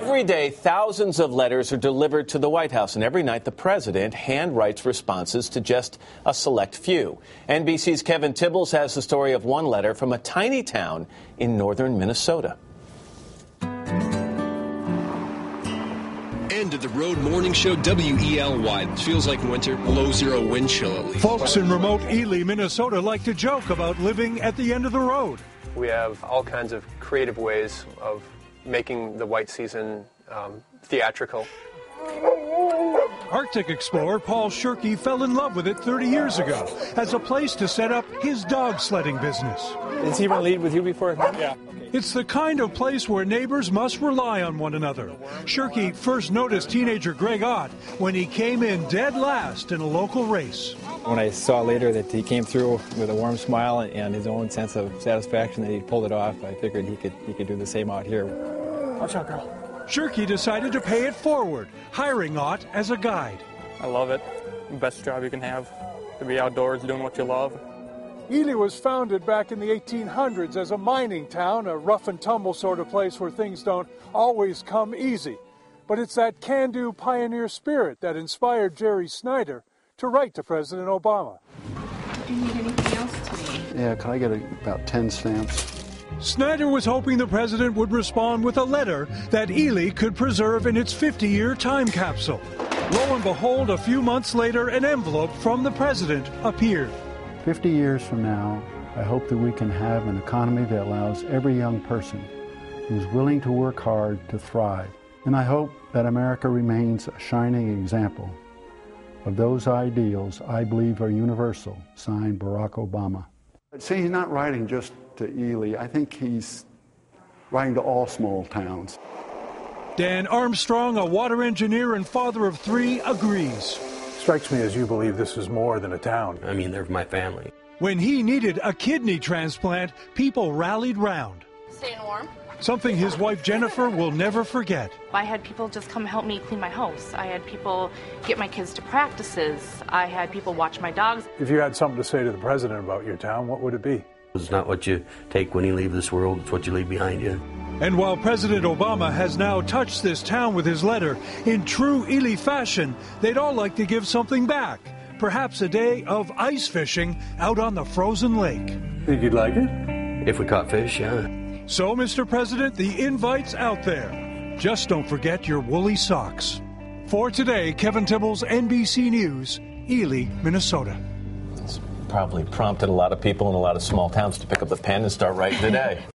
Every day, thousands of letters are delivered to the White House, and every night the president handwrites responses to just a select few. NBC's Kevin Tibbles has the story of one letter from a tiny town in northern Minnesota. End of the road morning show, WELY. It feels like winter, below zero wind chill at least. Folks in remote Ely, Minnesota like to joke about living at the end of the road. We have all kinds of creative ways of making the white season theatrical. Arctic explorer Paul Shirky fell in love with it 30 years ago as a place to set up his dog sledding business. Has he even lead with you before? Yeah. It's the kind of place where neighbors must rely on one another. Shirky first noticed teenager Greg Ott when he came in dead last in a local race. When I saw later that he came through with a warm smile and his own sense of satisfaction that he pulled it off, I figured he could do the same out here. Watch out, girl. Shirky decided to pay it forward, hiring Ott as a guide. I love it. Best job you can have, to be outdoors doing what you love. Ely was founded back in the 1800s as a mining town, a rough and tumble sort of place where things don't always come easy. But it's that can-do pioneer spirit that inspired Jerry Snyder to write to President Obama. Do you need anything else today? Yeah, can I get about 10 stamps? Snyder was hoping the president would respond with a letter that Ely could preserve in its 50-year time capsule. Lo and behold, a few months later, an envelope from the president appeared. 50 years from now, I hope that we can have an economy that allows every young person who's willing to work hard to thrive. And I hope that America remains a shining example of those ideals I believe are universal, signed Barack Obama. See, he's not writing just to Ely. I think he's writing to all small towns. Dan Armstrong, a water engineer and father of 3, agrees. Strikes me as you believe this is more than a town. I mean, they're my family. When he needed a kidney transplant, people rallied round. Staying warm? Something his wife Jennifer will never forget. I had people just come help me clean my house. I had people get my kids to practices. I had people watch my dogs. If you had something to say to the president about your town, what would it be? It's not what you take when you leave this world, it's what you leave behind you. And while President Obama has now touched this town with his letter, in true Ely fashion, they'd all like to give something back. Perhaps a day of ice fishing out on the frozen lake. Think you'd like it? If we caught fish, yeah. So, Mr. President, the invite's out there. Just don't forget your woolly socks. For today, Kevin Tibbles, NBC News, Ely, Minnesota. It's probably prompted a lot of people in a lot of small towns to pick up the pen and start writing today.